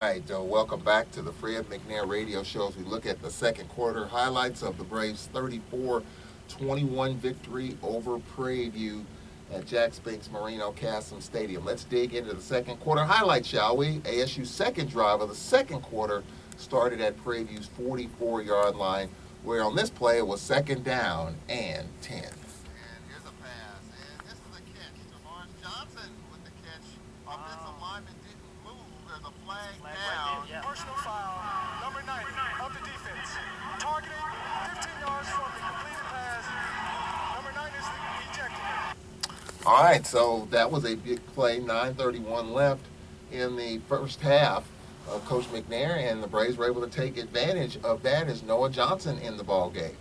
All right, welcome back to the Fred McNair radio show as we look at the second quarter highlights of the Braves' 34-21 victory over Prairie View at Jack Spinks Marino Castle Stadium. Let's dig into the second quarter highlights, shall we? ASU's second drive of the second quarter started at Prairie View's 44-yard line, where on this play it was second down and 10. And here's a pass, and this is a catch. Jamar Johnson with the catch. Offensive lineman didn't move. There's a flag down. Right, yeah. Personal foul, number 90 of the defense. Targeting 15 yards from the completed pass. Number 9 is ejected. All right, so that was a big play. 9:31 left in the first half of Coach McNair, and the Braves were able to take advantage of that as Noah Johnson in the ball game.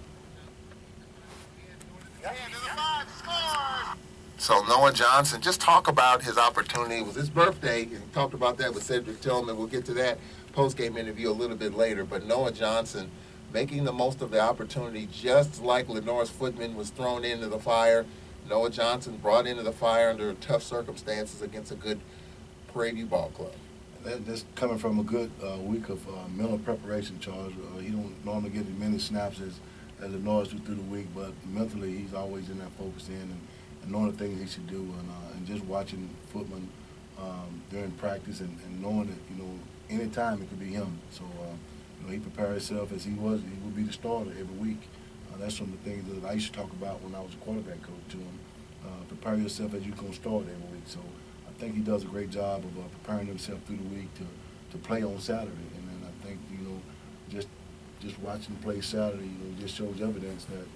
So Noah Johnson, just talk about his opportunity. It was his birthday, and he talked about that with Cedric Tillman. We'll get to that post-game interview a little bit later. But Noah Johnson making the most of the opportunity, just like Lenore's Footman was thrown into the fire. Noah Johnson brought into the fire under tough circumstances against a good Prairie View ball club. That's coming from a good week of mental preparation, Charles. He don't normally get as many snaps as Lenore's do through the week, but mentally he's always in that focus in and knowing the things he should do, and just watching Footman during practice and knowing that any time it could be him. So he prepared himself as he would be the starter every week. That's some of the things that I used to talk about when I was a quarterback coach to him. Prepare yourself as you're going to start every week. So I think he does a great job of preparing himself through the week to play on Saturday. And then I think just watching him play Saturday, just shows evidence that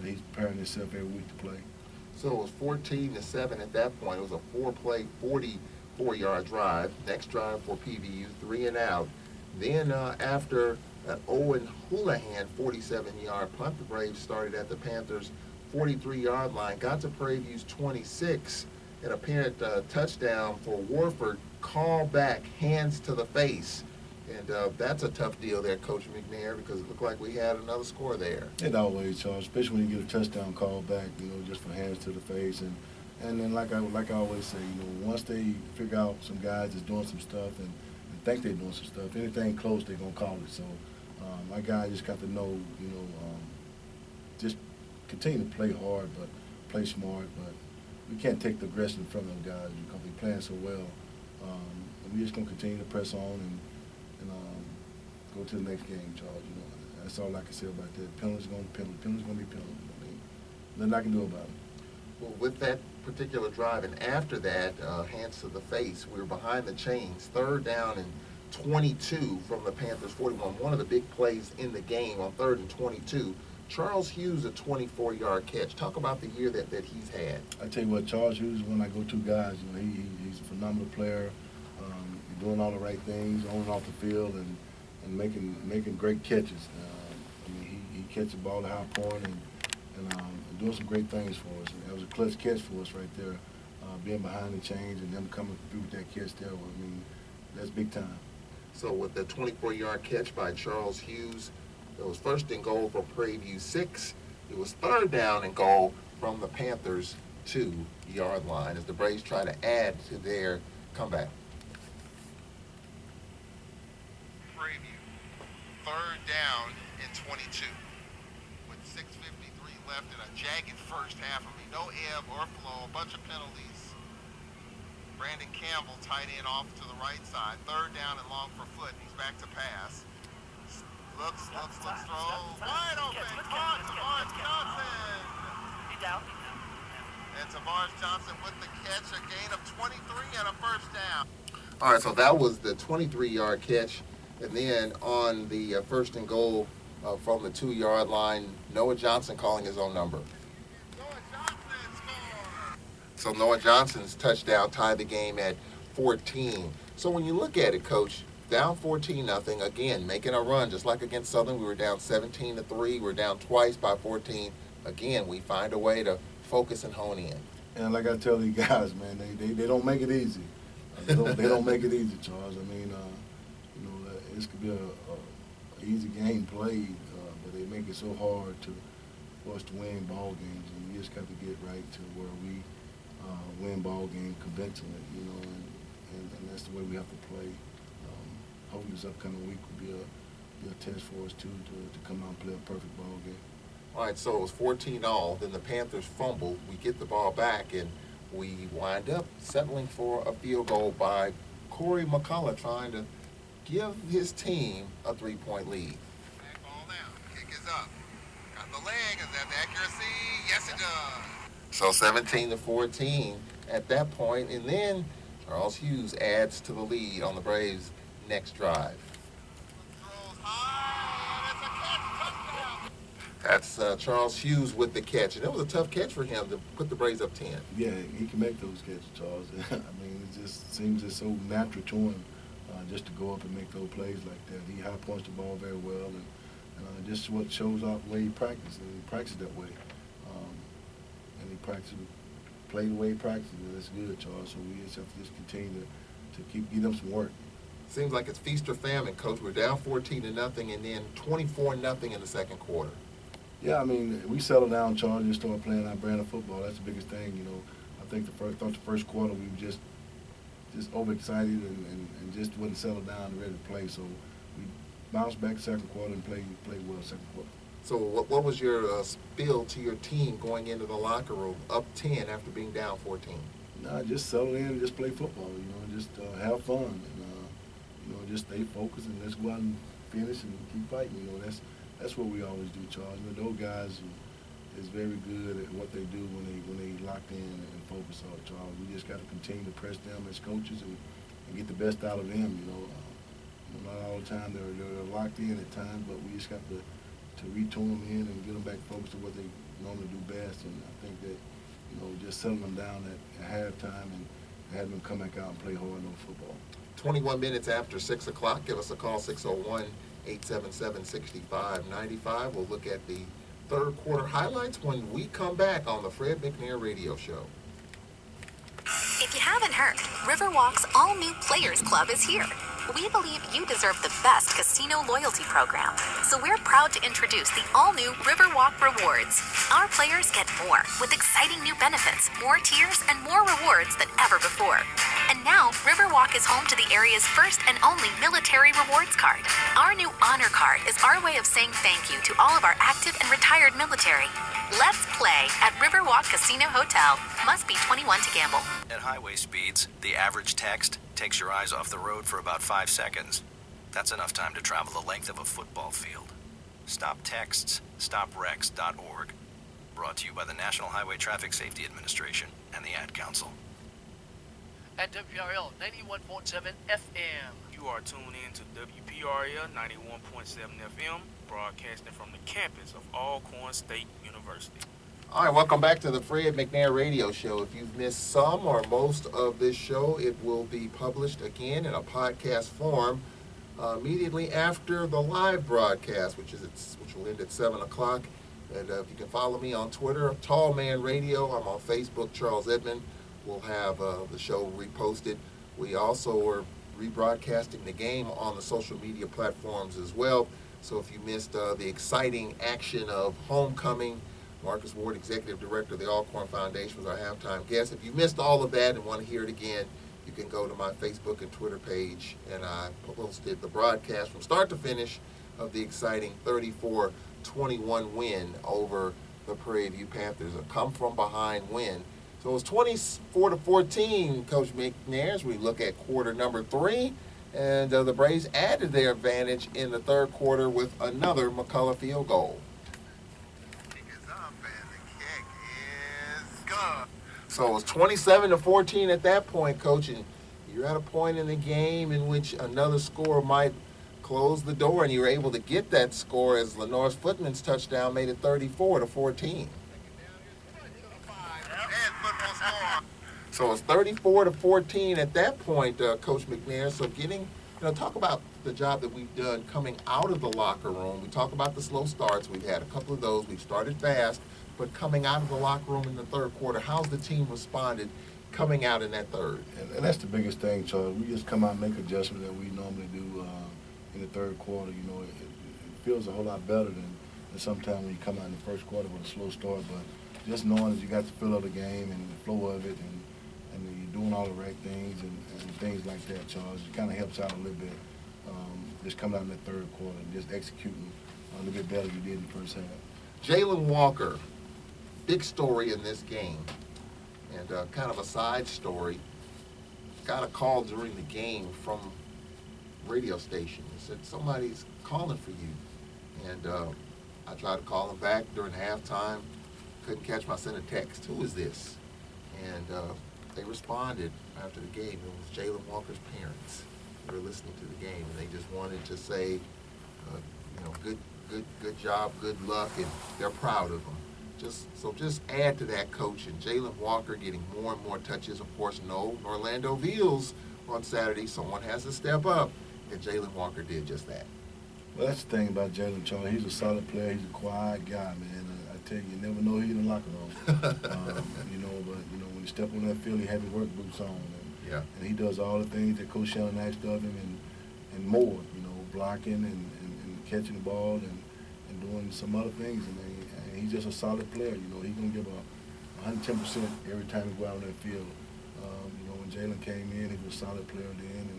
he's preparing himself every week to play. So it was 14-7 at that point. It was a 4-play, 44-yard drive. Next drive for PVU, 3 and out. Then after an Owen Houlihan 47-yard punt, the Braves started at the Panthers' 43-yard line, got to Prairie View's 26, an apparent touchdown for Warford. Call back, hands to the face. And that's a tough deal there, Coach McNair, because it looked like we had another score there. It always, Charles, especially when you get a touchdown call back, just for hands to the face. And then like I always say, once they figure out some guys that's doing some stuff and think they're doing some stuff, anything close, they're going to call it. So my guy just got to know, just continue to play hard, but play smart. But we can't take the aggression from them guys because they're playing so well. And we're just going to continue to press on and go to the next game, Charles. That's all I can say about that. Penalty's going to be penalty. Penalty's going to be penalty. Nothing I can do about it. Well, with that particular drive, and after that, hands to the face, we were behind the chains. Third down and 22 from the Panthers' 41. One of the big plays in the game on 3rd and 22. Charles Hughes, a 24-yard catch. Talk about the year that he's had. I tell you what, Charles Hughes is one I go to guys. He's a phenomenal player. He's doing all the right things on and off the field and making great catches. He catches the ball at high point and doing some great things for us. And that was a clutch catch for us right there, being behind the chains and them coming through with that catch there. That's big time. So with the 24-yard catch by Charles Hughes, it was 1st and goal for Prairie View 6. It was 3rd down and goal from the Panthers' 2-yard line as the Braves try to add to their comeback. Prairie View, 3rd down and 22. With 6:53 left in a jagged first half. No ebb or flow, a bunch of penalties. Brandon Campbell tight end off to the right side. 3rd down and long for Foot. He's back to pass. Looks, throw. Wide open. Caught. Tavares Johnson. He down. And Tavares Johnson with the catch. A gain of 23 and a 1st down. All right, so that was the 23-yard catch. And then on the 1st and goal from the 2-yard line, Noah Johnson calling his own number. So Noah Johnson's touchdown tied the game at 14. So when you look at it, Coach, down 14-0, again, making a run, just like against Southern, we were down 17-3. We were down twice by 14. Again, we find a way to focus and hone in. And like I tell these guys, man, they don't make it easy. They don't make it easy, Charles. This could be a easy game played, but they make it so hard for us to win ball games, and we just got to get right to where we win ball game conventionally, and that's the way we have to play. hopefully this upcoming week will be a test for us too to come out and play a perfect ball game. All right, so it was 14-all. Then the Panthers fumbled. We get the ball back, and we wind up settling for a field goal by Corey McCullough, trying to give his team a 3-point lead. Back ball down. Kick is up. Got the leg. Is that the accuracy? Yes, it does. So 17-14 at that point, and then Charles Hughes adds to the lead on the Braves' next drive. Throws high, and it's a catch. Touchdown. That's Charles Hughes with the catch, and it was a tough catch for him to put the Braves up 10. Yeah, he can make those catches, Charles. I mean, it just seems it's so natural to him just to go up and make those plays like that. He high points the ball very well, and just what shows off the way he practices. And he practices that way, and he practices, play the way he practices. That's good, Charles. So we just have to just continue to keep getting them some work. Seems like it's feast or famine, Coach. We're down 14-0, and then 24-0 in the second quarter. Yeah, I mean, we settled down, Charles, and started playing our brand of football. That's the biggest thing, you know. I think the first quarter we were just overexcited and just wasn't settled down and ready to play. So we bounced back second quarter and played well second quarter. So what was your spiel to your team going into the locker room up 10 after being down 14? Nah, just settle in and just play football, you know, just have fun and, you know, just stay focused and let's go out and finish and keep fighting, you know. That's what we always do, Charles. You know, those guys is very good at what they do when they locked in and focus on it, Charles. We just got to continue to press them as coaches and get the best out of them, you know. Not all the time they're locked in at times, but we just got to retune them in and get them back focused on what they normally do best. And I think that, you know, just settling them down at halftime and having them come back out and play hard on football. 21 minutes after 6 o'clock, give us a call, 601-877-6595. We'll look at the third quarter highlights when we come back on the Fred McNair Radio Show. If you haven't heard, Riverwalk's all-new Players Club is here. We believe you deserve the best casino loyalty program, so we're proud to introduce the all-new Riverwalk Rewards. Our players get more, with exciting new benefits, more tiers, and more rewards than ever before. And now, Riverwalk is home to the area's first and only military rewards card. Our new Honor Card is our way of saying thank you to all of our active and retired military. Let's play at Riverwalk Casino Hotel. Must be 21 to gamble. At highway speeds, the average text takes your eyes off the road for about 5 seconds. That's enough time to travel the length of a football field. Stop texts, stopwrecks.org. Brought to you by the National Highway Traffic Safety Administration and the Ad Council. At WPRL 91.7 FM. You are tuned in to WPRL 91.7 FM, broadcasting from the campus of Alcorn State University. All right, welcome back to the Fred McNair Radio Show. If you've missed some or most of this show, it will be published again in a podcast form immediately after the live broadcast, which will end at 7 o'clock. And if you can follow me on Twitter, Tall Man Radio. I'm on Facebook, Charles Edmond. We'll have the show reposted. We also are rebroadcasting the game on the social media platforms as well. So if you missed the exciting action of homecoming, Marcus Ward, Executive Director of the Alcorn Foundation, was our halftime guest. If you missed all of that and want to hear it again, you can go to my Facebook and Twitter page, and I posted the broadcast from start to finish of the exciting 34-21 win over the Prairie View Panthers, a come-from-behind win. So it was 24-14, Coach McNair, as we look at quarter number 3. And the Braves added their advantage in the third quarter with another McCullough field goal. Kick is up, and the kick is good. So it was 27-14 at that point, Coach. And you're at a point in the game in which another score might close the door, and you were able to get that score as Lenore's Footman's touchdown made it 34-14. So it's 34-14 at that point, Coach McNair. So talk about the job that we've done coming out of the locker room. We talk about the slow starts. We've had a couple of those. We've started fast, but coming out of the locker room in the third quarter, how's the team responded coming out in that third? And that's the biggest thing, Charles. We just come out and make adjustments that we normally do in the third quarter. You know, it feels a whole lot better than sometimes when you come out in the first quarter with a slow start. But just knowing that you got the feel of the game and the flow of it, and you're doing all the right things and things like that, Charles, it kind of helps out a little bit. just coming out in the third quarter and just executing a little bit better than you did in the first half. Jalen Walker, big story in this game, and kind of a side story. Got a call during the game from radio station. It said somebody's calling for you, and I tried to call him back during halftime. Couldn't catch him. I sent a text. Who is this? And they responded after the game. It was Jalen Walker's parents. They were listening to the game, and they just wanted to say, good job, good luck, and they're proud of him. Just add to that, Coach, and Jalen Walker getting more and more touches. Of course, no Orlando Veals on Saturday. Someone has to step up, and Jalen Walker did just that. Well, that's the thing about Jalen, Charlie. He's a solid player. He's a quiet guy, man. I tell you, you never know he's in the locker room. When you step on that field, he has his work boots on. And he does all the things that Coach Shannon asked of him and more, blocking and catching the ball and doing some other things. And he's just a solid player. He's going to give 110% every time he go out on that field. When Jalen came in, he was a solid player then.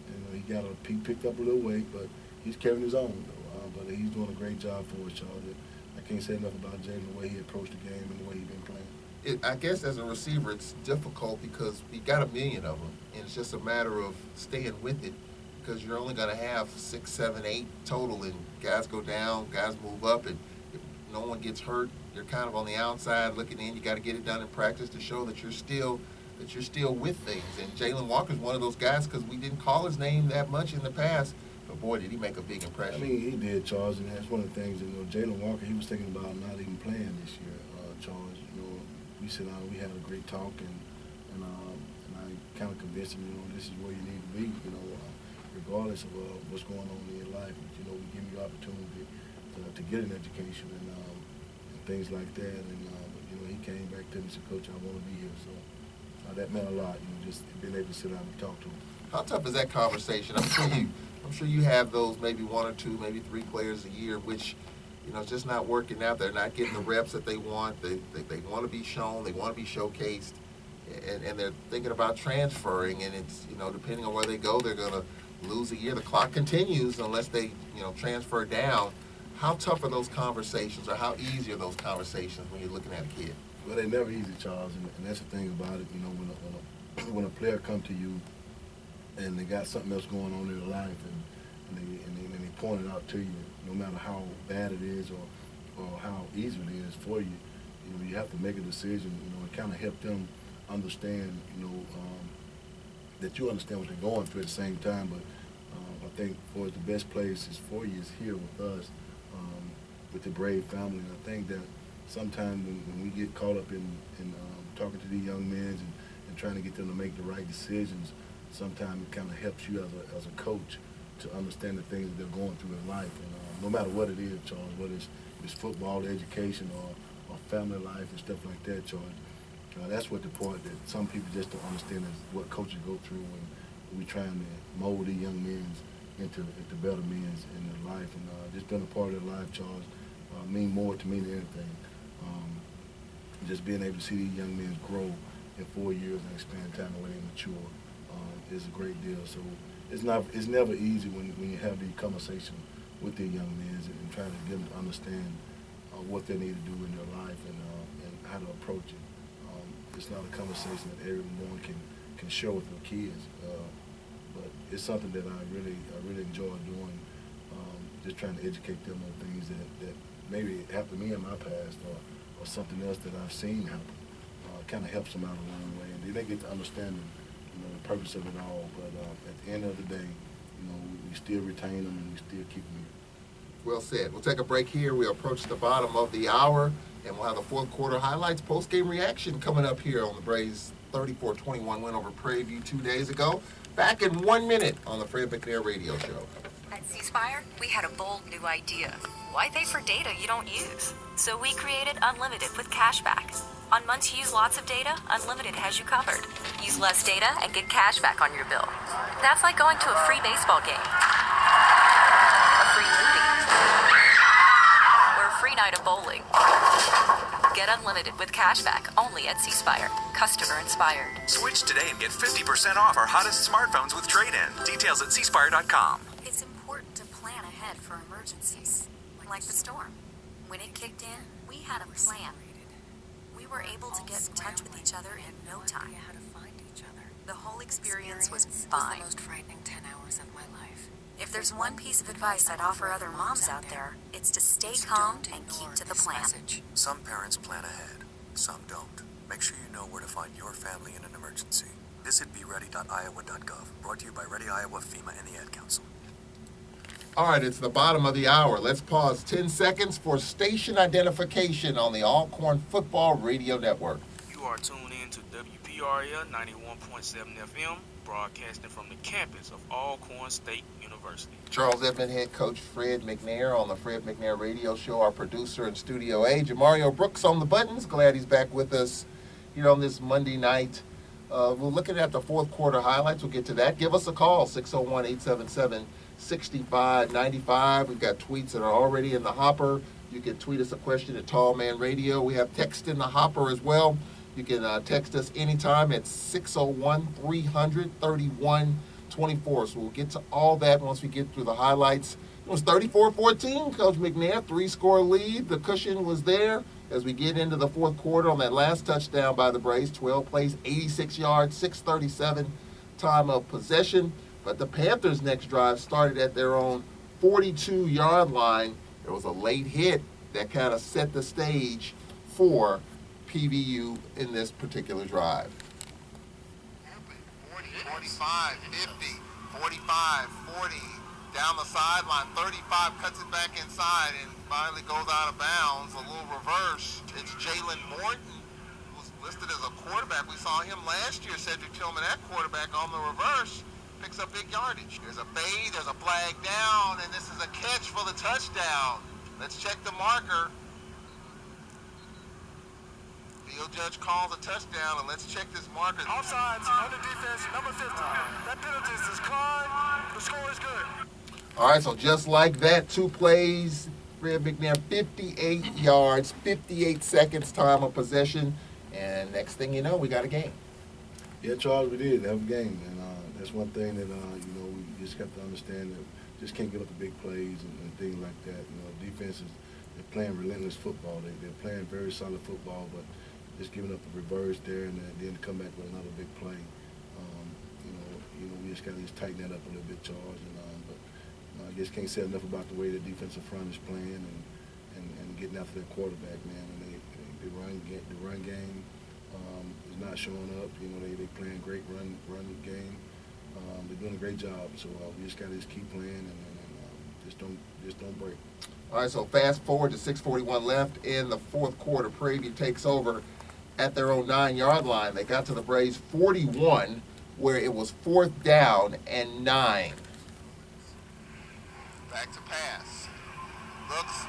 And he picked up a little weight, but he's carrying his own, though. But he's doing a great job for us, Charlie. I can't say enough about Jalen, the way he approached the game and the way he's been playing. I guess as a receiver, it's difficult because we got 1 million of them, and it's just a matter of staying with it because you're only going to have 6, 7, 8 total, and guys go down, guys move up, and if no one gets hurt, you're kind of on the outside looking in. You got to get it done in practice to show that you're still with things. And Jalen Walker's one of those guys because we didn't call his name that much in the past, but boy, did he make a big impression. I mean, he did, Charles, and that's one of the things. Jalen Walker, he was thinking about not even playing this year, Charles. We sat down, we had a great talk, and I kind of convinced him, this is where you need to be, regardless of what's going on in your life. We give you the opportunity to get an education and things like that. And he came back to me and said, Coach, I want to be here. So that meant a lot. Just being able to sit down and talk to him. How tough is that conversation? I'm sure you have those maybe 1 or 2, maybe 3 players a year, which it's just not working out. They're not getting the reps that they want. They want to be shown. They want to be showcased, and they're thinking about transferring. And it's depending on where they go, they're going to lose a year. The clock continues unless they transfer down. How tough are those conversations, or how easy are those conversations when you're looking at a kid? Well, they're never easy, Charles, and that's the thing about it. When a player comes to you and they got something else going on in their life, and they point it out to you, no matter how bad it is or how easy it is for you, you have to make a decision, and kind of help them understand, that you understand what they're going through at the same time. But I think for the best place is for you is here with us, with the Brave family. And I think that sometimes when we get caught up in talking to these young men and trying to get them to make the right decisions, sometimes it kind of helps you as a coach to understand the things that they're going through in life. And no matter what it is, Charles, whether it's football, education, or family life and stuff like that, Charles, that's what the part that some people just don't understand is what coaches go through when we're trying to mold these young men into better men in their life. And just being a part of their life, Charles, mean more to me than anything. Just being able to see these young men grow in 4 years and expand time the way they mature is a great deal. So it's never easy when you have these conversations with the young men and trying to get them to understand what they need to do in their life and how to approach it. It's not a conversation that everyone can share with their kids, but it's something that I really enjoy doing. Just trying to educate them on things that maybe happened to me in my past or something else that I've seen happen. Kind of helps them out along the way, and then they get to understand the purpose of it all. But at the end of the day, we still retain them and we still keep them here. Well said. We'll take a break here. We approach the bottom of the hour, and we'll have the fourth quarter highlights, post-game reaction coming up here on the Braves' 34-21 win over Prairie View 2 days ago. Back in 1 minute on the Fred McNair Radio Show. At C Spire, we had a bold new idea. Why pay for data you don't use? So we created Unlimited with cashback. On months you use lots of data, Unlimited has you covered. Use less data and get cashback on your bill. That's like going to a free baseball game, a free movie, or a free night of bowling. Get Unlimited with cashback only at C Spire. Customer inspired. Switch today and get 50% off our hottest smartphones with trade-in. Details at cspire.com. It's important to ahead for emergencies, like the storm. When it kicked in, we had a plan. We were able to get in touch with each other in no time. The whole experience was fine. The most frightening 10 hours of my life. If there's one piece of advice I'd offer other moms out there, it's to stay calm and keep to the plan. Some parents plan ahead, some don't. Make sure you know where to find your family in an emergency. Visit beready.iowa.gov. Brought to you by Ready Iowa, FEMA, and the Ad Council. All right, it's the bottom of the hour. Let's pause 10 seconds for station identification on the Alcorn Football Radio Network. You are tuned in to WPRL 91.7 FM, broadcasting from the campus of Alcorn State University. Charles Edmond head coach Fred McNair on the Fred McNair Radio Show, our producer in Studio A. Jamario Brooks on the buttons. Glad he's back with us here on this Monday night. We're looking at the fourth quarter highlights. We'll get to that. Give us a call, 601-877-6595. We've got tweets that are already in the hopper. You can tweet us a question at Tall Man Radio. We have text in the hopper as well. You can text us anytime at 601-300-3124. So we'll get to all that once we get through the highlights. It was 34-14. Coach McNair, 3-score lead. The cushion was there as we get into the fourth quarter on that last touchdown by the Braves. 12 plays, 86 yards, 6:37 time of possession. But the Panthers' next drive started at their own 42-yard line. There was a late hit that kind of set the stage for PVU in this particular drive. 45, 50, 45, 40, down the sideline, 35, cuts it back inside and finally goes out of bounds. A little reverse. It's Jalen Morton, who was listed as a quarterback. We saw him last year, Cedric Tillman, that quarterback on the reverse. Picks up big yardage. There's a fade, there's a flag down, and this is a catch for the touchdown. Let's check the marker. Field judge calls a touchdown, and let's check this marker. Offsides on the defense, number 50. That penalty is declined. The score is good. All right, so just like that, 2 plays, Fred McNair, 58 yards, 58 seconds time of possession, and next thing you know, we got a game. Yeah, Charles, we did have a game, and that's one thing that we just got to understand that just can't give up the big plays and things like that. Defenses, they're playing relentless football. They're playing very solid football, but just giving up a reverse there and then come back with another big play. We just got to just tighten that up a little bit, Charles. But I just can't say enough about the way the defensive front is playing and getting after their quarterback, man. And the run game is not showing up. They playing great run game. They're doing a great job. So we just got to keep playing and just don't break. All right, so fast forward to 6:41 left in the fourth quarter. Prairie View takes over at their own 9-yard line. They got to the Braves 41, where it was 4th down and 9. Back to pass. Looks.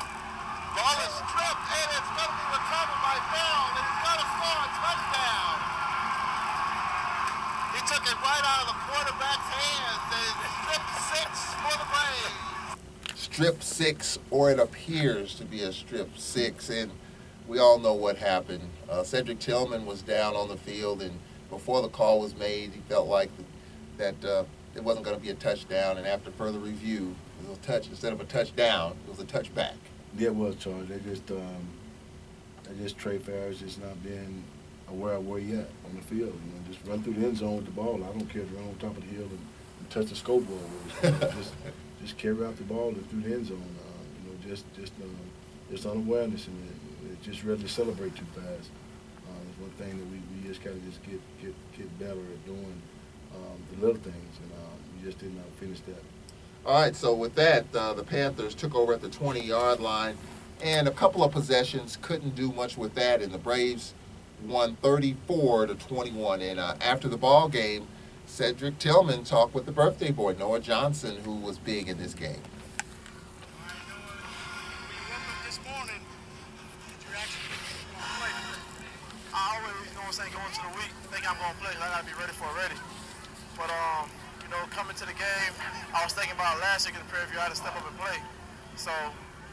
Ball is stripped, and it's going to be recovered by Bell, and he's going to score a touchdown. He took it right out of the quarterback's hands. Strip 6 for the Braves. Strip 6, or it appears to be a strip 6, and we all know what happened. Cedric Tillman was down on the field, and before the call was made, he felt like that it wasn't going to be a touchdown, and after further review, it was a touch. Instead of a touchdown, it was a touchback. Yeah, it was, Charles. Trey Farris just not being aware of where he at on the field. Just run through the end zone with the ball. I don't care if you run on top of the hill and touch the scoreboard. Just carry out the ball and through the end zone. Just unawareness and just really celebrate too fast. It's one thing that we just gotta just get better at doing the little things, and we just did not finish that. All right, so with that, the Panthers took over at the 20-yard line, and a couple of possessions, couldn't do much with that, and the Braves won 34-21. And after the ball game, Cedric Tillman talked with the birthday boy, Noah Johnson, who was big in this game. This morning, did you actually play? I always, going to the week, think I'm going to play. I got to be ready for it already. But, coming to the game, I was thinking about last year, because if you had to step up and play. So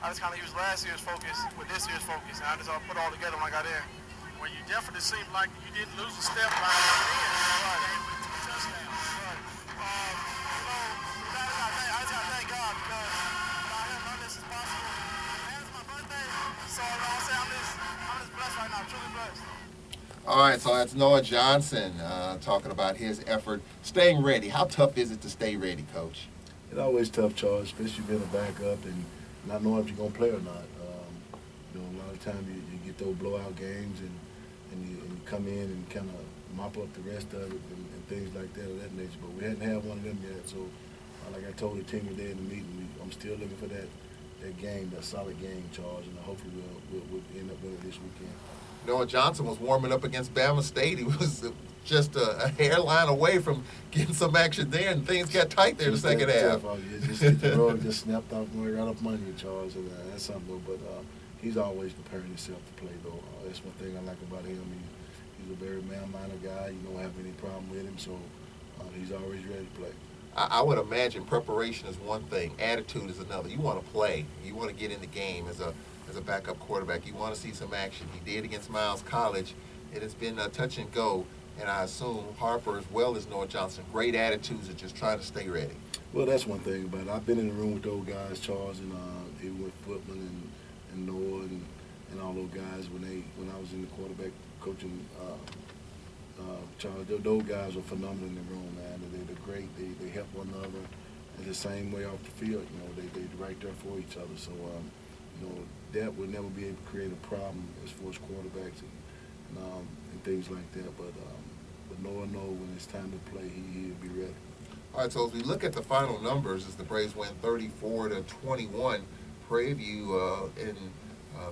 I just kind of used last year's focus with this year's focus, and I just put it all together when I got in. Well, you definitely seemed like you didn't lose a step by touchdown. Right. I just got to thank God because All right, so that's Noah Johnson talking about his effort, staying ready. How tough is it to stay ready, Coach? It's always tough, Charles, especially being a backup and not knowing if you're going to play or not. A lot of times you get those blowout games and you come in and kind of mop up the rest of it and things like that of that nature. But we hadn't had one of them yet, so like I told the team today in the meeting, I'm still looking for that game, that solid game, Charles, and hopefully we'll end up winning this weekend. Noah Johnson was warming up against Bama State. He was just a hairline away from getting some action there, and things got tight there in the second half. Just hit the road, just snapped off right up under you, Charles, and that's something. But he's always preparing himself to play, though. That's one thing I like about him. He's a very man-minded guy. You don't have any problem with him, so he's always ready to play. I would imagine preparation is one thing, attitude is another. You want to play. You want to get in the game as a backup quarterback. You want to see some action. He did against Miles College. It has been a touch and go, and I assume Harper as well as Noah Johnson, great attitudes of just trying to stay ready. Well, that's one thing about it. I've been in the room with those guys, Charles, and even with Footman and Noah and all those guys when I was in the quarterback coaching. Charles, those guys are phenomenal in the room, man. They're great. They help one another. And the same way off the field, they're right there for each other. So, that would never be able to create a problem as far as quarterbacks and things like that. But Noah knows when it's time to play, he'll be ready. All right, so as we look at the final numbers, as the Braves win 34-21, Prairie View in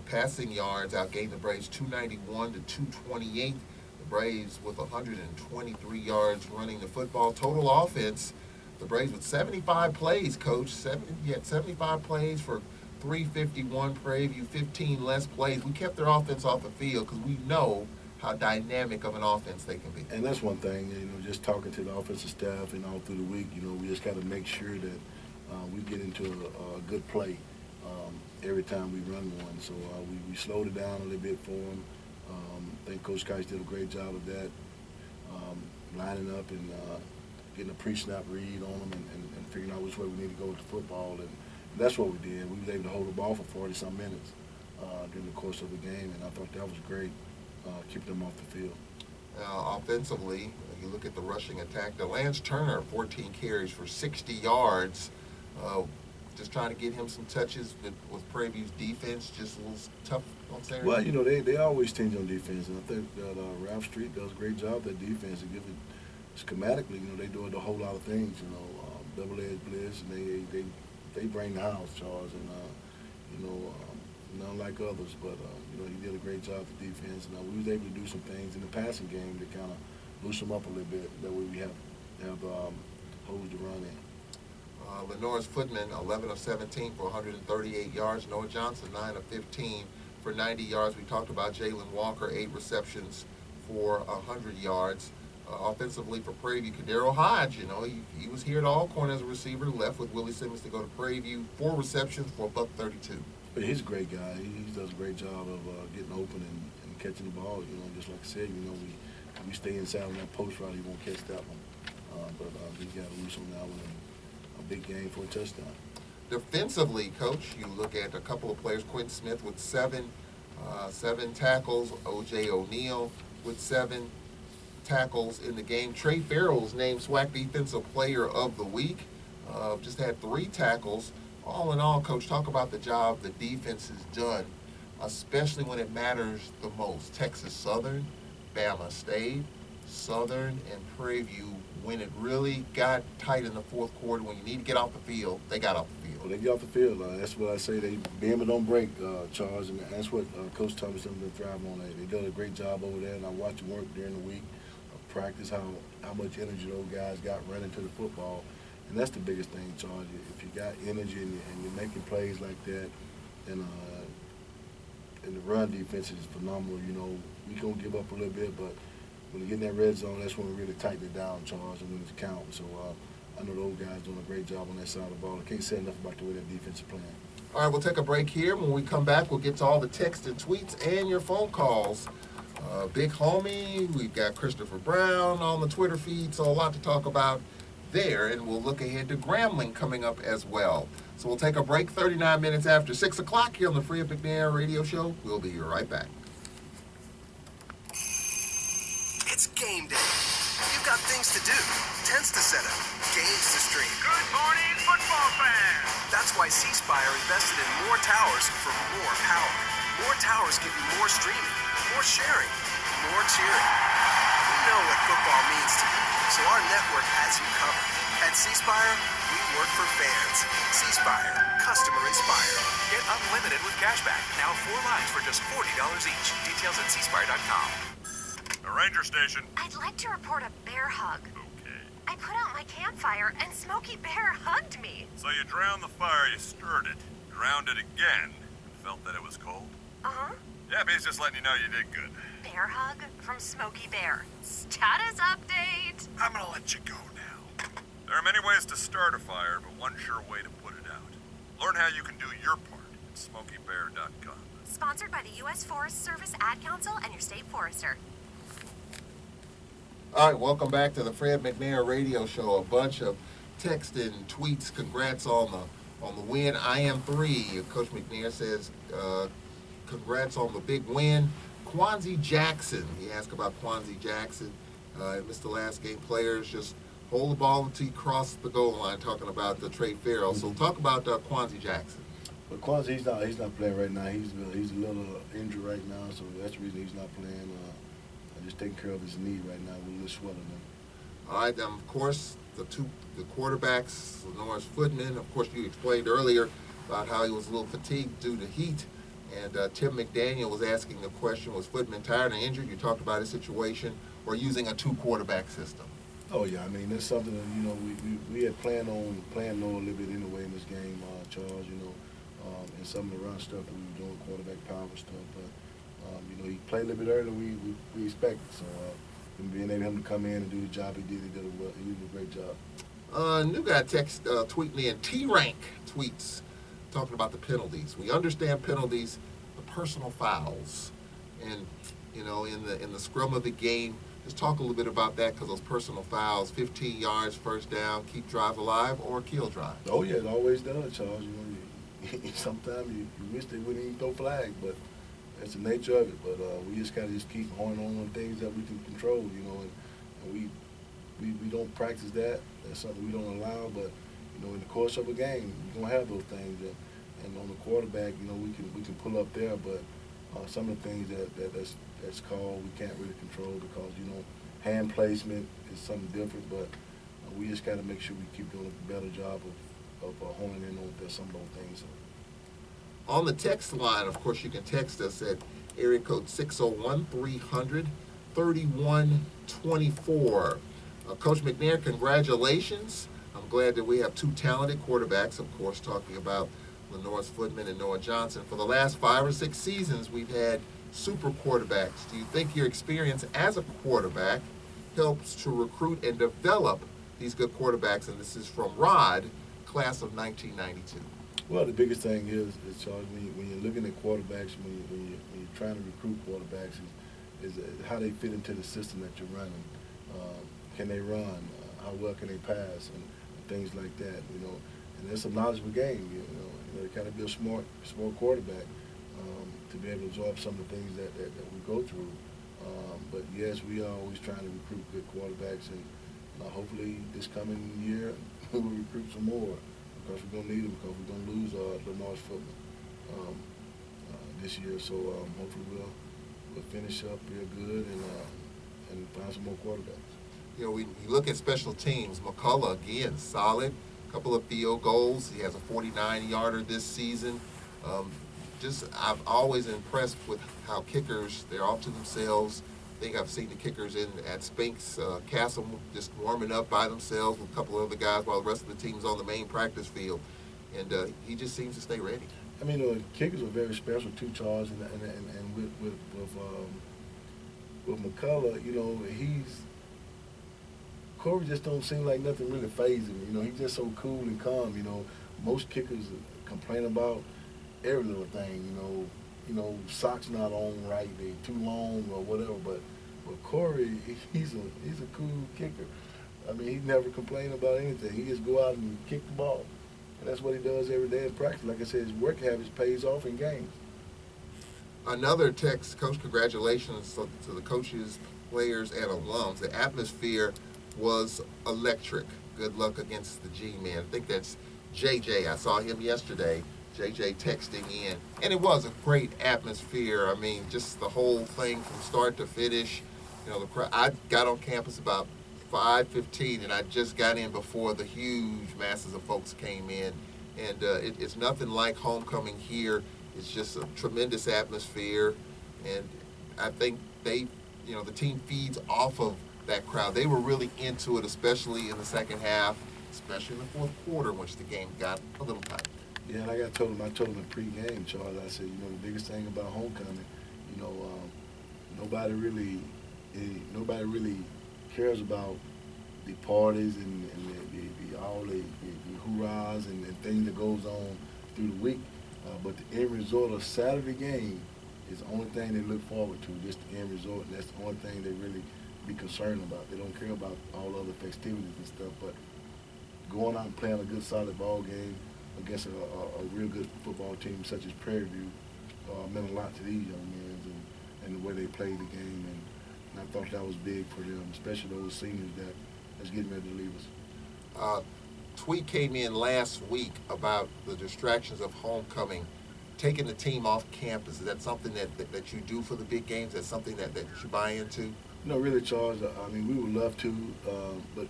passing yards outgained the Braves 291-228. The Braves with 123 yards running the football. Total offense, the Braves with 75 plays, Coach. 75 plays for 351. Prairie View 15 less plays. We kept their offense off the field because we know how dynamic of an offense they can be. And that's one thing, just talking to the offensive staff and all through the week, we just got to make sure that we get into a good play every time we run one. So we slowed it down a little bit for them. I think Coach Kice did a great job of that, lining up and getting a pre-snap read on them and figuring out which way we need to go with the football. And that's what we did. We were able to hold the ball for 40-some minutes during the course of the game, and I thought that was great, keeping them off the field. Offensively, you look at the rushing attack. Lance Turner, 14 carries for 60 yards. Just trying to get him some touches with Prairie View's defense, just a little tough on Saturday. Well, they always change on defense, and I think that Ralph Street does a great job at defense. They give it schematically, they do it a whole lot of things, double-edged blitz, and they bring the house, Charles, and none like others, but he did a great job with defense, and we was able to do some things in the passing game to kind of loosen them up a little bit. That way we have holes to run in. Lenore's Footman, 11 of 17 for 138 yards. Noah Johnson, 9 of 15 for 90 yards. We talked about Jalen Walker, 8 receptions for 100 yards. Offensively for Prairie View, Kadero Hodge, he was here at Alcorn as a receiver, left with Willie Simmons to go to Prairie View, 4 receptions for $132. But he's a great guy. He does a great job of getting open and catching the ball. Just like I said, we stay inside on that post route, he won't catch that one. But he got loose on that one. A big game for a touchdown. Defensively, Coach, you look at a couple of players. Quentin Smith with 7 tackles. O.J. O'Neal with 7 tackles in the game. Trey Farrell's named SWAC Defensive Player of the Week. Just had 3 tackles. All in all, Coach, talk about the job the defense has done, especially when it matters the most. Texas Southern, Bama State, Southern, and Prairie View, when it really got tight in the fourth quarter, when you need to get off the field, they got off the field. Well, they get off the field. That's what I say. They bend but don't break, Charles, and that's what Coach Thomas and them thrive on. They did a great job over there, and I watched them work during the week, practice how much energy those guys got running to the football. And that's the biggest thing, Charles. If you got energy and you're making plays like that, and the run defense is phenomenal. We gonna give up a little bit, but when you get in that red zone, that's when we really tighten it down, Charles, and when it's counting. So I know those guys doing a great job on that side of the ball. I can't say enough about the way that defense is playing. All right, we'll take a break here. When we come back, we'll get to all the texts and tweets and your phone calls. Big Homie, we've got Christopher Brown on the Twitter feed, so a lot to talk about there, and we'll look ahead to Grambling coming up as well. So we'll take a break 39 minutes after 6 o'clock here on the Fred McNair radio show. We'll be right back. things to do, tents to set up, games to stream. Good morning, football fans. That's why C Spire invested in more towers for more power. More towers give you more streaming, more sharing, more cheering. We know what football means to you, so our network has you covered. At C Spire, we work for fans. C Spire, customer inspired. Get unlimited with cashback. Now 4 lines for just $40 each. Details at cspire.com. The ranger station. I'd like to report a bear hug. Okay. I put out my campfire and Smokey Bear hugged me. So you drowned the fire, you stirred it, drowned it again, and felt that it was cold? Uh-huh. Yeah, he's just letting you know you did good. Bear hug from Smokey Bear. Status update. I'm gonna let you go now. There are many ways to start a fire, but one sure way to put it out. Learn how you can do your part at SmokeyBear.com. Sponsored by the U.S. Forest Service Ad Council and your state forester. All right, welcome back to the Fred McNair Radio Show. A bunch of text and tweets. Congrats on the win. I am 3. Coach McNair says, congrats on the big win. Quanzi Jackson. He asked about Quanzi Jackson. Missed the last game. Players just hold the ball until you cross the goal line. Talking about the Trey Farrell. So talk about Quanzi Jackson. But Quanzi, he's not playing right now. He's a little injured right now, so that's the reason he's not playing. Just taking care of his knee right now with a little swelling. All right, of course, the quarterbacks, Lenore's Footman. Of course, you explained earlier about how he was a little fatigued due to heat. And Tim McDaniel was asking the question, was Footman tired and injured? You talked about his situation, or using a 2-quarterback system. Oh, yeah, I mean, that's something that, we had planned on a little bit anyway in this game, Charles, and some of the run stuff that we were doing, quarterback power stuff. But, he played a little bit earlier than we expected. So, being able to come in and do the job he did a great job. New guy tweet me, and T-Rank tweets talking about the penalties. We understand penalties, the personal fouls, and in the scrum of the game. Just talk a little bit about that, because those personal fouls, 15 yards, first down, keep drives alive or kill drives. Oh yeah, it always does, Charles. Sometimes you wish they wouldn't even throw flags, but that's the nature of it. But we just gotta keep honing on things that we can control, and we don't practice that. That's something we don't allow. But in the course of a game, you're gonna have those things. And on the quarterback, we can pull up there, but some of the things that's called we can't really control, because hand placement is something different. But we just got to make sure we keep doing a better job of honing in on some of those things. On the text line, of course, you can text us at area code 601-300-3124. Coach McNair, congratulations. I'm glad that we have 2 talented quarterbacks, of course, talking about Lenore's Footman and Noah Johnson. For the last 5 or 6 seasons, we've had super quarterbacks. Do you think your experience as a quarterback helps to recruit and develop these good quarterbacks? And this is from Rod, class of 1992. Well, the biggest thing is Charles, when you're looking at quarterbacks, when you're trying to recruit quarterbacks, is how they fit into the system that you're running. Can they run? How well can they pass? And things like that, And it's a knowledgeable game, They kind of be a smart quarterback to be able to absorb some of the things that we go through. But yes, we are always trying to recruit good quarterbacks, and hopefully this coming year we'll recruit some more, because we're gonna need them, because we're gonna lose Lenore's Footman this year. So hopefully we'll finish up real good and find some more quarterbacks. We look at special teams. McCullough, again, solid. Couple of field goals. He has a 49-yarder this season. I've always impressed with how kickers, they're off to themselves. I think I've seen the kickers at Spinks Castle just warming up by themselves with a couple of other guys while the rest of the team's on the main practice field. And he just seems to stay ready. I mean, kickers are very special too, Charles, and with McCullough, Corey just don't seem like nothing really phases him. He's just so cool and calm. Most kickers complain about every little thing. Socks not on right, they too long or whatever. But Corey, he's a cool kicker. I mean, he never complained about anything. He just go out and kick the ball, and that's what he does every day in practice. Like I said, his work habits pays off in games. Another text, Coach, congratulations to the coaches, players, and alums. The atmosphere was electric. Good luck against the G-Men. I think that's JJ. I saw him yesterday. JJ texting in. And it was a great atmosphere. I mean, just the whole thing from start to finish. You know, the crowd. I got on campus about 5:15, and I just got in before the huge masses of folks came in. And it's nothing like homecoming here. It's just a tremendous atmosphere. And I think the team feeds off of that crowd. They were really into it, especially in the second half, especially in the fourth quarter, which the game got a little tight. Yeah, and I told him in pregame, Charles, I said, the biggest thing about homecoming, nobody really cares about the parties and all the hurrahs and things that goes on through the week. But the end result of Saturday game is the only thing they look forward to, just the end result, and that's the only thing they really be concerned about. They don't care about all other festivities and stuff, but going out and playing a good solid ball game against a real good football team such as Prairie View meant a lot to these young men and the way they played the game, and I thought that was big for them, especially those seniors that's getting ready to leave us. Tweet came in last week about the distractions of homecoming, taking the team off campus. Is that something that you do for the big games? That's something that you buy into? No, really, Charles. I mean, we would love to, but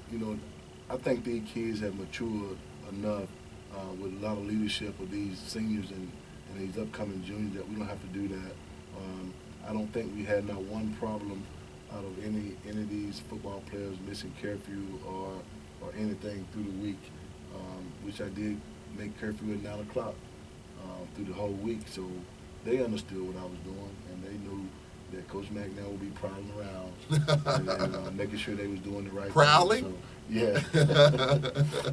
I think these kids have matured enough with a lot of leadership of these seniors and these upcoming juniors that we don't have to do that. I don't think we had not one problem out of any of these football players missing curfew or anything through the week, which I did make curfew at 9 o'clock through the whole week. So they understood what I was doing, and they knew that Coach McNair would be prowling around and making sure they was doing the right prowling? thing. Yeah.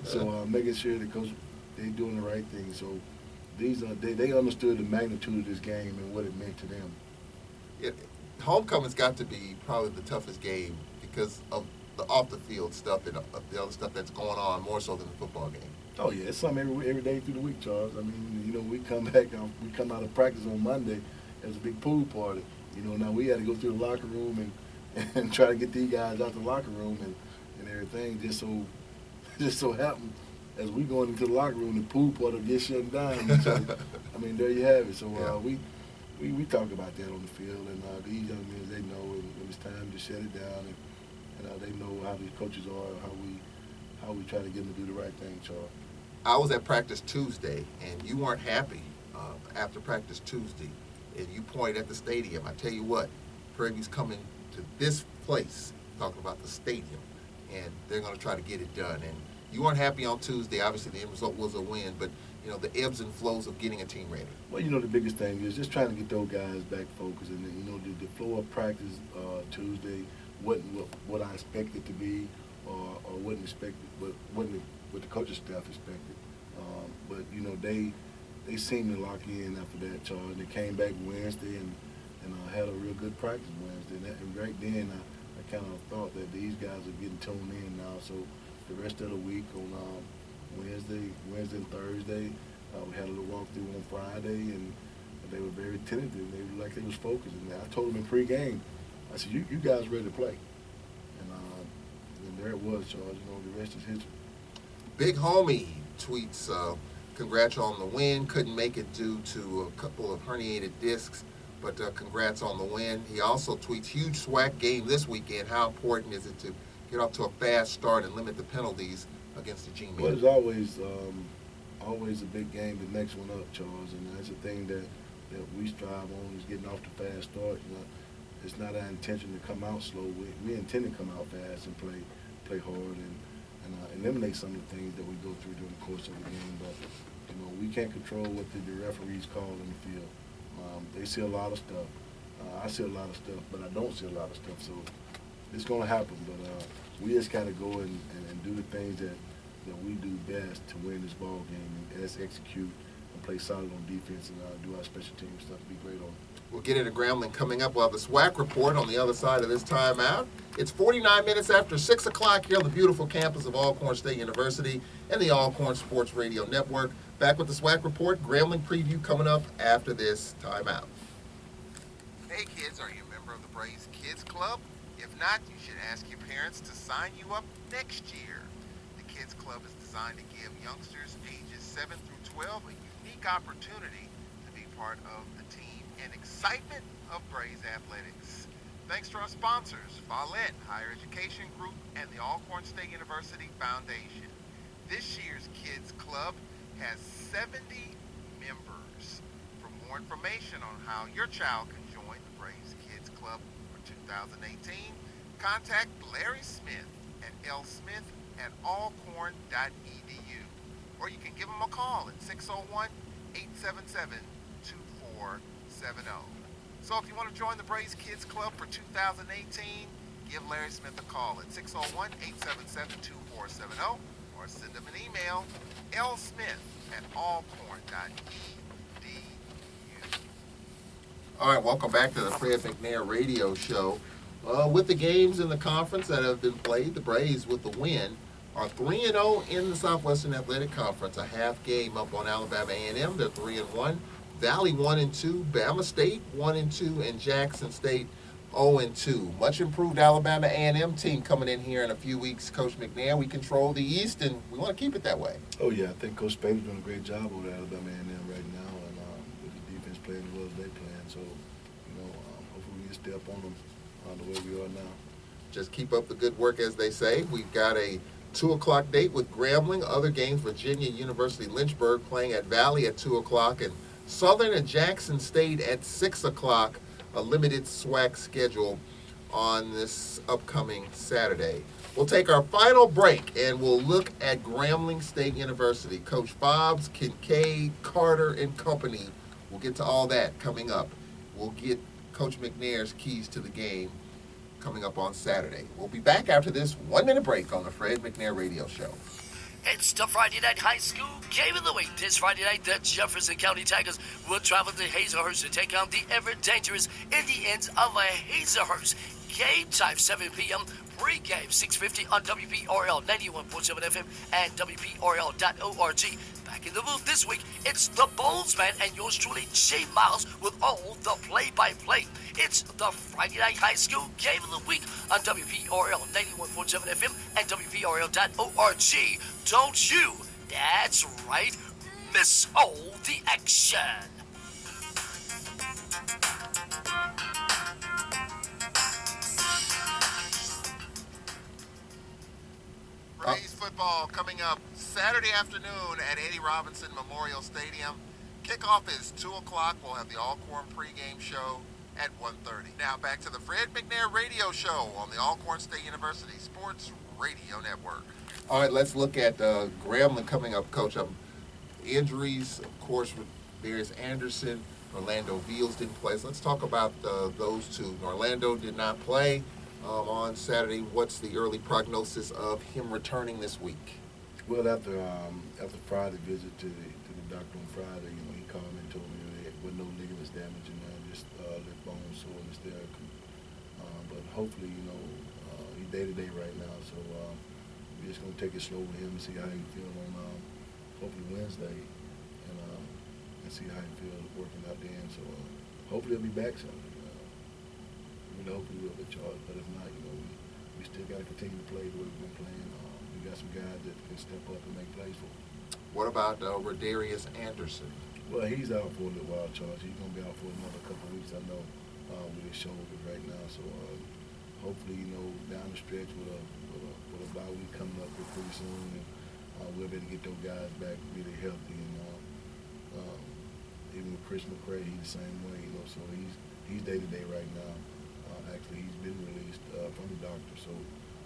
So making sure that they doing the right thing. So they understood the magnitude of this game and what it meant to them. Homecoming's got to be probably the toughest game because of the off-the-field stuff and the other stuff that's going on more so than the football game. Oh, yeah, it's something every day through the week, Charles. I mean, we come out of practice on Monday. There's a big pool party. Now we had to go through the locker room and try to get these guys out the locker room and everything. Just so happened, as we going into the locker room, the pool party gets shut down. So, I mean, there you have it. So we talk about that on the field, and these young men, they know when it's time to shut it down, and they know how these coaches are, how we try to get them to do the right thing, Charles. I was at practice Tuesday, and you weren't happy after practice Tuesday, and you pointed at the stadium. I tell you what, Prairie View's coming to this place, talking about the stadium, and they're going to try to get it done. And you weren't happy on Tuesday. Obviously, the end result was a win, but the ebbs and flows of getting a team ready. Well, the biggest thing is just trying to get those guys back focused, and the flow of practice Tuesday wasn't what I expected to be, or wasn't expected, but wasn't what the coaching staff expected. But they seemed to lock in after that charge. They came back Wednesday and had a real good practice Wednesday. And right then, I kind of thought that these guys are getting tuned in now. So the rest of the week on Wednesday and Thursday, we had a little walkthrough on Friday, and they were very tentative. They were like they was focused. And I told them in pregame, I said, you guys ready to play? And there it was, Charles. The rest is history. Big Homie tweets, congrats on the win. Couldn't make it due to a couple of herniated discs, but congrats on the win. He also tweets, huge SWAC game this weekend. How important is it to get off to a fast start and limit the penalties against the G-Men? Well, it's always a big game, the next one up, Charles, and that's the thing that we strive on, is getting off the fast start. It's not our intention to come out slow. We intend to come out fast and play hard and eliminate some of the things that we go through during the course of the game. But we can't control what the referees call in the field. They see a lot of stuff. I see a lot of stuff, but I don't see a lot of stuff. So it's going to happen. But we just got to go and do the things that we do best to win this ball game, and that's execute and play solid on defense and do our special team stuff to be great on. We'll get into Grambling coming up. We'll have the SWAC report on the other side of this timeout. It's 49 minutes after 6 o'clock here on the beautiful campus of Alcorn State University and the Alcorn Sports Radio Network. Back with the SWAC report. Grambling preview coming up after this timeout. Hey kids, are you a member of the Braves Kids Club? If not, you should ask your parents to sign you up next year. The Kids Club is designed to give youngsters ages 7 through 12 a unique opportunity to be part of the team and excitement of Braves athletics. Thanks to our sponsors, Follett Higher Education Group and the Alcorn State University Foundation. This year's Kids Club has 70 members. For more information on how your child can join the Braves Kids Club for 2018, contact Larry Smith at lsmith@alcorn.edu, or you can give him a call at 601-877-2470. So if you want to join the Braves Kids Club for 2018, give Larry Smith a call at 601-877-2470, or send him an email, lsmith@alcorn.edu. All right, welcome back to the Fred McNair Radio Show. With the games in the conference that have been played, the Braves, with the win, are 3-0 in the Southwestern Athletic Conference. A half game up on Alabama A&M. They're 3-1. Valley 1-2. Bama State 1-2, and Jackson State 0-2. Much improved Alabama A&M team coming in here in a few weeks. Coach McNair, we control the East, and we want to keep it that way. Oh yeah, I think Coach Spade's doing a great job over at Alabama A&M right now, and with the defense playing as well as they playing. So, hopefully we can stay up on them the way we are now. Just keep up the good work, as they say. We've got a 2 o'clock date with Grambling. Other games, Virginia University Lynchburg playing at Valley at 2 o'clock, and Southern and Jackson State at 6 o'clock. A limited SWAC schedule on this upcoming Saturday. We'll take our final break, and we'll look at Grambling State University. Coach Fobbs, Kincaid, Carter, and company. We'll get to all that coming up. We'll get Coach McNair's keys to the game coming up on Saturday. We'll be back after this 1-minute break on the Fred McNair Radio Show. It's the Friday Night High School Game of the Week. This Friday night, the Jefferson County Tigers will travel to Hazelhurst to take on the ever-dangerous Indians of Hazelhurst. Game time, 7 p.m. Pre-game, 6:50 on WPRL 91.7 FM and WPRL.org. Back in the booth this week, it's the Bulls Man and yours truly, Jay Miles, with all the play-by-play. It's the Friday Night High School Game of the Week on WPRL 91.7 FM and WPRL.org. Don't you, that's right, miss all the action. Braves football coming up Saturday afternoon at Eddie Robinson Memorial Stadium. Kickoff is 2 o'clock. We'll have the Alcorn pregame show at 1:30. Now back to the Fred McNair Radio Show on the Alcorn State University Sports Radio Network. All right, let's look at Grambling coming up, Coach. Injuries, of course, with Darius Anderson, Orlando Beals didn't play. So let's talk about those two. Orlando did not play on Saturday. What's the early prognosis of him returning this week? Well, after Friday visit to the doctor on Friday, he called me and told me there was no ligaments damage and just lip bone soreness there. But hopefully, he's day-to-day right now, so we're just going to take it slow with him and see how he feels on hopefully Wednesday and see how he feels working out then. So hopefully he'll be back Sunday. Hopefully we'll be charged, but if not, we still got to continue to play the way we've been playing. We got some guys that can step up and make plays for us. What about Darius Anderson? Well, he's out for a little while, Charles. He's going to be out for another couple of weeks, I know, with his shoulder right now. So hopefully, down the stretch with a bye week coming up here pretty soon, and we'll be able to get those guys back really healthy. And even with Chris McCray, he's the same way, so he's day-to-day right now. Actually, he's been released from the doctor, so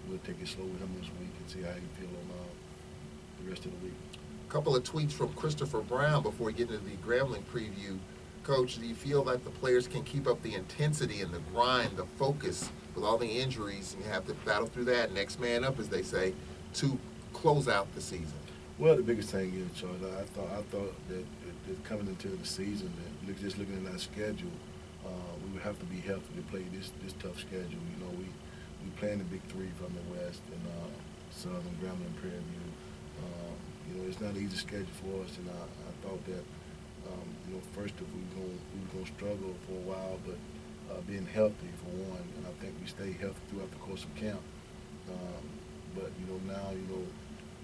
we'll take it slow with him this week and see how he feels on the rest of the week. A couple of tweets from Christopher Brown before we get into the Grambling preview. Coach, do you feel like the players can keep up the intensity and the grind, the focus with all the injuries, and you have to battle through that, next man up, as they say, to close out the season? Well, the biggest thing is, Charles, I thought that coming into the season, that just looking at our schedule, we would have to be healthy to play this tough schedule. We playing the big three from the West and Southern, Grambling, Prairie View. It's not an easy schedule for us, and I thought that first we were going to struggle for a while, but being healthy for one, and I think we stay healthy throughout the course of camp. But now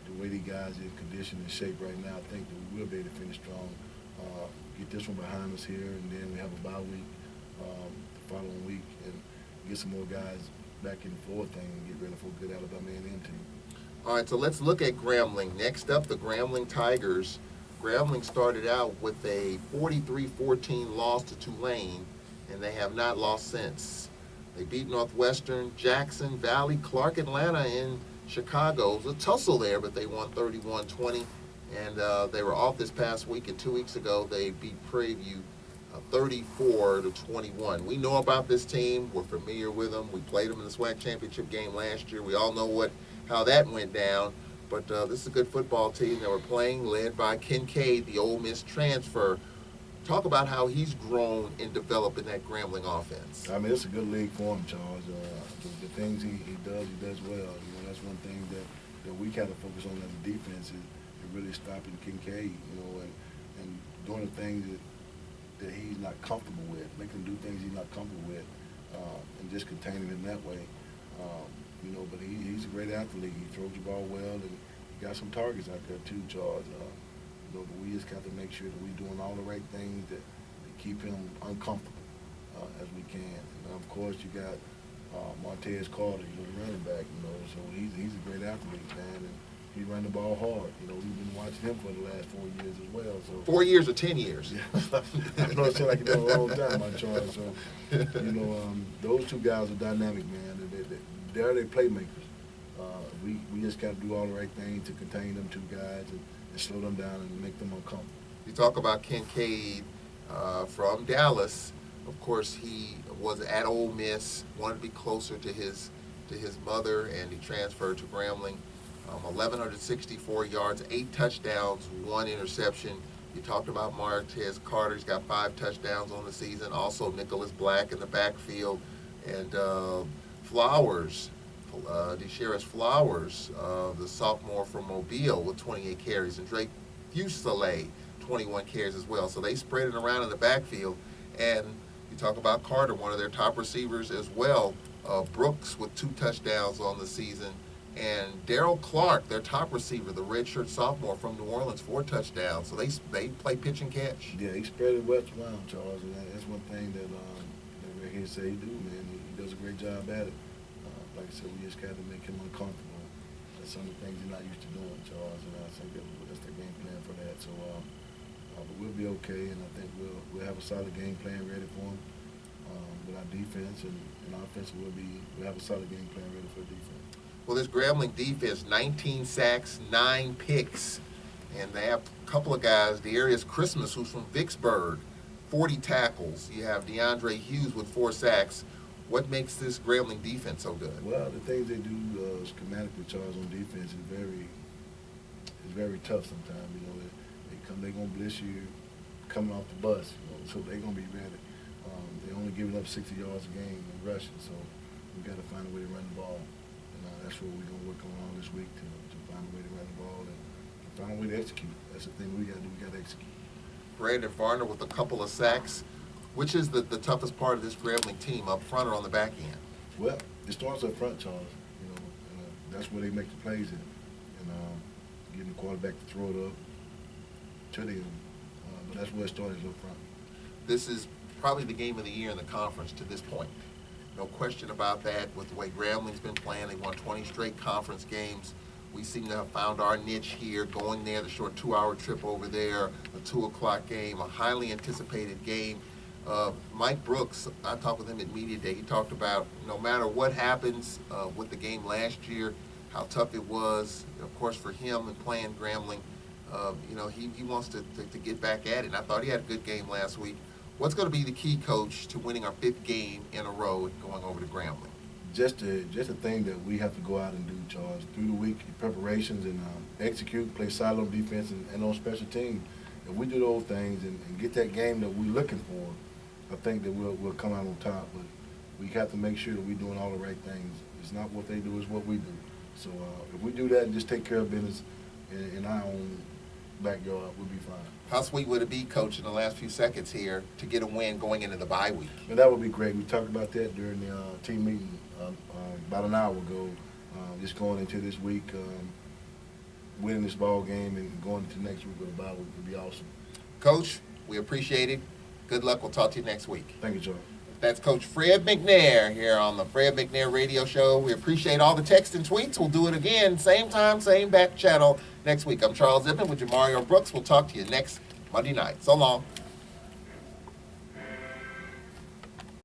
the way these guys in condition and shape right now, I think that we will be able to finish strong. Get this one behind us here, and then we have a bye week the following week, and get some more guys back in the floor thing and get ready for a good Alabama A&M team. All right, so let's look at Grambling. Next up, the Grambling Tigers. Grambling started out with a 43-14 loss to Tulane, and they have not lost since. They beat Northwestern, Jackson, Valley, Clark, Atlanta, and Chicago. It was a tussle there, but they won 31-20, and they were off this past week, and 2 weeks ago they beat Prairie View 34-21. We know about this team. We're familiar with them. We played them in the SWAC championship game last year. We all know how that went down. But this is a good football team that we're playing, led by Kincaid, the Ole Miss transfer. Talk about how he's grown and developed in that Grambling offense. I mean, it's a good league for him, Charles. The things he does well. That's one thing that we kind of focus on as a defense is really stopping Kincaid, and doing the things that he's not comfortable with, making him do things he's not comfortable with, and just containing him that way. But he's a great athlete. He throws the ball well, and he got some targets out there too, Charles. But we just got to make sure that we're doing all the right things to keep him uncomfortable as we can. And of course, you got Montez Carter, the running back. So he's a great athlete, man, and he run the ball hard. We've been watching him for the last 4 years as well. So 4 years or 10 years? Yeah. I know it seems like it's been a long time, my Charles. So those two guys are dynamic, man. They're playmakers. We just got to do all the right things to contain them two guys and slow them down and make them uncomfortable. You talk about Kincaid from Dallas. Of course, he was at Ole Miss, wanted to be closer to his mother, and he transferred to Grambling. 1,164 yards, 8 touchdowns, 1 interception. You talked about Montez Carter. He's got 5 touchdowns on the season. Also, Nicholas Black in the backfield. And Flowers, DeSharis Flowers, the sophomore from Mobile, with 28 carries. And Drake Fuselier, 21 carries as well. So they spread it around in the backfield. And you talk about Carter, one of their top receivers as well. Brooks with 2 touchdowns on the season. And Darrell Clark, their top receiver, the redshirt sophomore from New Orleans, 4 touchdowns. So they play pitch and catch. Yeah, he spread it well around, Charles. And that's one thing that we're here to say he do, man. He does a great job at it. Like I said, we just got to make him uncomfortable. That's some of the things he's not used to doing, Charles. And I think that's the game plan for that. So, but we'll be okay, and I think we'll have a solid game plan ready for him with our defense and offense. We'll have a solid game plan ready for defense. Well, this Grambling defense, 19 sacks, 9 picks. And they have a couple of guys, Darius Christmas, who's from Vicksburg, 40 tackles. You have DeAndre Hughes with 4 sacks. What makes this Grambling defense so good? Well, the things they do schematically, Charles, on defense is very tough sometimes. They're going to blitz you coming off the bus, so they're going to be ready. They're only giving up 60 yards a game in rushing, so we've got to find a way to run the ball. That's what we're going to work on all this week to find a way to run the ball and find a way to execute. That's the thing we got to do. We got to execute. Brandon Varner with a couple of sacks. Which is the toughest part of this Grambling team, up front or on the back end? Well, it starts up front, Charles. That's where they make the plays in, and getting the quarterback to throw it up to them. But that's where it starts, up front. This is probably the game of the year in the conference to this point. No question about that. With the way Grambling's been playing, they won 20 straight conference games. We seem to have found our niche here, going there, the short 2-hour trip over there, a 2 o'clock game, a highly anticipated game. Mike Brooks, I talked with him at Media Day. He talked about no matter what happens with the game last year, how tough it was, of course, for him and playing Grambling. He wants to get back at it. And I thought he had a good game last week. What's going to be the key, Coach, to winning our 5th game in a row and going over to Grambling? Just a thing that we have to go out and do, Charles. Through the week, preparations and execute, play solid on defense and on special teams. If we do those things and get that game that we're looking for, I think that we'll come out on top. But we have to make sure that we're doing all the right things. It's not what they do, it's what we do. So if we do that and just take care of business in our own backyard, we'll be fine. How sweet would it be, Coach, in the last few seconds here to get a win going into the bye week? And that would be great. We talked about that during the team meeting about an hour ago. Just going into this week, winning this ball game and going into next week with a bye week would be awesome. Coach, we appreciate it. Good luck. We'll talk to you next week. Thank you, Charles. That's Coach Fred McNair here on the Fred McNair Radio Show. We appreciate all the texts and tweets. We'll do it again, same time, same back channel next week. I'm Charles Ippen with Jamario Brooks. We'll talk to you next Monday night. So long.